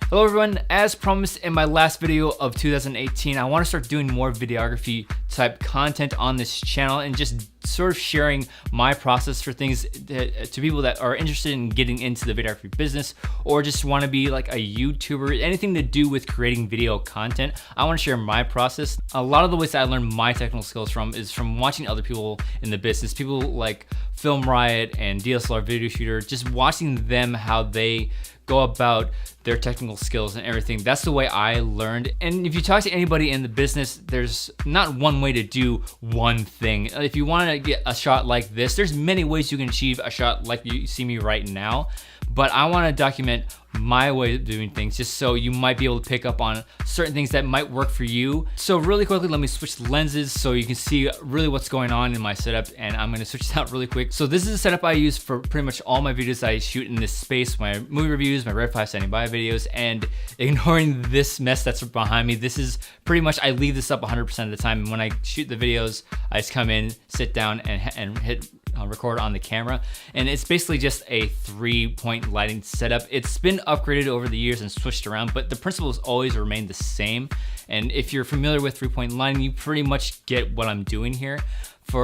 Hello everyone, as promised in my last video of 2018, I want to start doing more videography type content on this channel and just sort of sharing my process for things to people that are interested in getting into the videography business or just want to be like a YouTuber, anything to do with creating video content. I want to share my process. A lot of the ways that I learned my technical skills from is from watching other people in the business, people like Film Riot and DSLR Video Shooter, just watching them, how they go about their technical skills and everything. That's the way I learned. And if you talk to anybody in the business, there's not one way to do one thing. If you want to get a shot like this, there's many ways you can achieve a shot like you see me right now. But I want to document my way of doing things just so you might be able to pick up on certain things that might work for you. So really quickly, let me switch lenses so you can see really what's going on in my setup, and I'm going to switch it out really quick. So this is the setup I use for pretty much all my videos I shoot in this space, my movie reviews, my Red 5 standing by videos, and ignoring this mess that's behind me. This is pretty much, I leave this up 100% of the time. And when I shoot the videos, I just come in, sit down and hit record on the camera, and it's basically just a 3-point lighting setup. It's been upgraded over the years and switched around, but the principles always remain the same. And if you're familiar with 3-point lighting, you pretty much get what I'm doing here.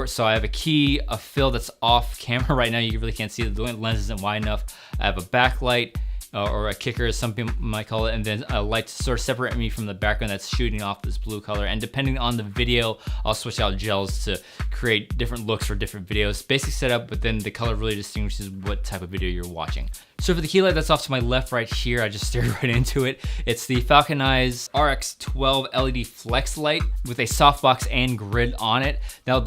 So I have a key, a fill that's off camera right now. You really can't see it. The lens isn't wide enough. I have a backlight, or a kicker as some people might call it, and then a light to sort of separate me from the background that's shooting off this blue color. And depending on the video, I'll switch out gels to create different looks for different videos. Basic setup, but then the color really distinguishes what type of video you're watching. So for the key light that's off to my left right here, I just stared right into it. It's the Falcon Eyes RX12 LED flex light with a softbox and grid on it. Now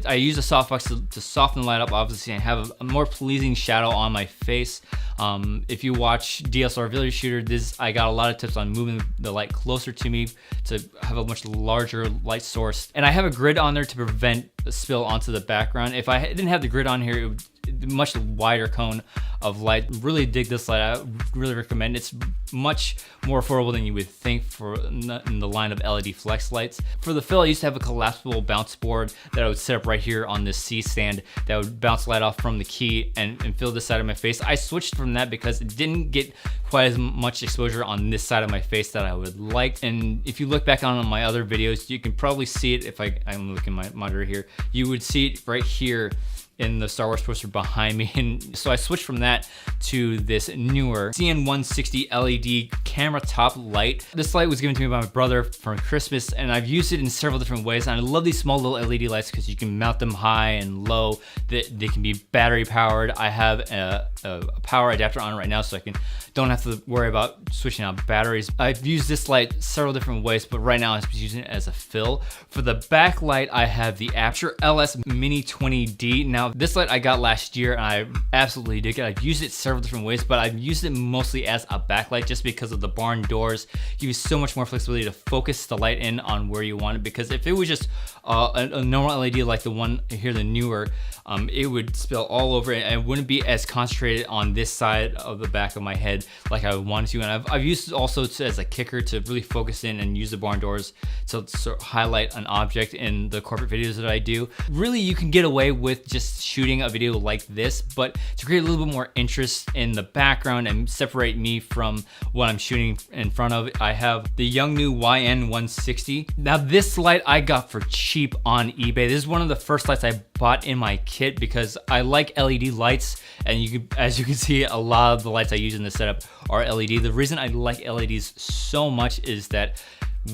I use a softbox to soften the light up, obviously, and have a more pleasing shadow on my face. If you watch DSLR Video Shooter, I got a lot of tips on moving the light closer to me to have a much larger light source. And I have a grid on there to prevent a spill onto the background. If I didn't have the grid on here, it would much wider cone of light. Really dig this light. I really recommend it. It's much more affordable than you would think for in the line of LED flex lights. For the fill, I used to have a collapsible bounce board that I would set up right here on this C stand that would bounce light off from the key and fill this side of my face. I switched from that because it didn't get quite as much exposure on this side of my face that I would like. And if you look back on my other videos, you can probably see it. If I'm looking at my monitor here, you would see it right here in the Star Wars poster behind me. And so I switched from that to this newer CN160 LED camera top light. This light was given to me by my brother for Christmas, and I've used it in several different ways. And I love these small little LED lights because you can mount them high and low. They can be battery powered. I have a power adapter on right now, so I don't have to worry about switching out batteries. I've used this light several different ways, but right now I'm just using it as a fill. For the backlight, I have the Aperture LS Mini 20D. Now, this light I got last year, and I absolutely dig it. I've used it several different ways, but I've used it mostly as a backlight just because of the barn doors. Give you so much more flexibility to focus the light in on where you want it, because if it was just a normal LED like the one here, the newer, it would spill all over it, and it wouldn't be as concentrated on this side of the back of my head like I wanted to. And I've used it also as a kicker to really focus in and use the barn doors to sort of highlight an object in the corporate videos that I do. Really, you can get away with just shooting a video like this, but to create a little bit more interest in the background and separate me from what I'm shooting in front of, I have the Yongnuo YN160. Now this light I got for cheap on eBay. This is one of the first lights I bought in my kit because I like LED lights, and as you can see, a lot of the lights I use in this setup are LED. The reason I like LEDs so much is that,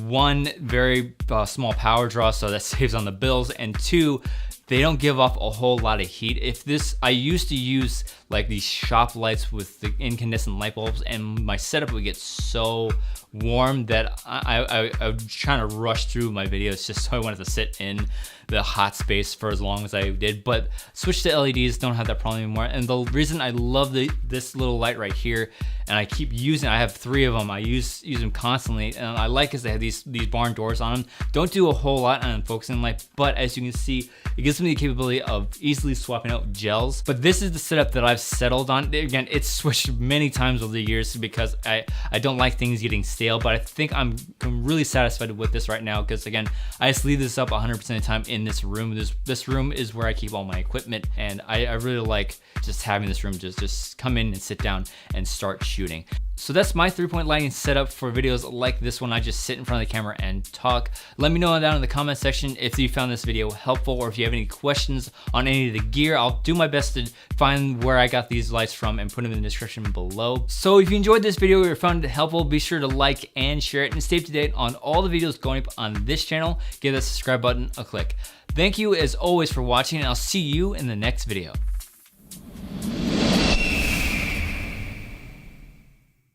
one, very small power draw, so that saves on the bills, and two, they don't give off a whole lot of heat. I used to use like these shop lights with the incandescent light bulbs, and my setup would get so warm that I was trying to rush through my videos just so I wanted to sit in the hot space for as long as I did. But switch to LEDs, don't have that problem anymore. And the reason I love this little light right here, and I keep using, I have 3 of them, I use them constantly, and I like is they have these barn doors on them. Don't do a whole lot on focusing light, but as you can see, it gives me the capability of easily swapping out gels. But this is the setup that I've settled on. Again, it's switched many times over the years because I don't like things getting stale, but I think I'm really satisfied with this right now because, again, I just leave this up 100% of the time in this room. This room is where I keep all my equipment, and I really like just having this room just come in and sit down and start shooting. So that's my 3-point lighting setup for videos like this one. I just sit in front of the camera and talk. Let me know down in the comment section if you found this video helpful, or if you have any questions on any of the gear. I'll do my best to find where I got these lights from and put them in the description below. So if you enjoyed this video or found it helpful, be sure to like and share it, and stay up to date on all the videos going up on this channel. Give that subscribe button a click. Thank you as always for watching, and I'll see you in the next video.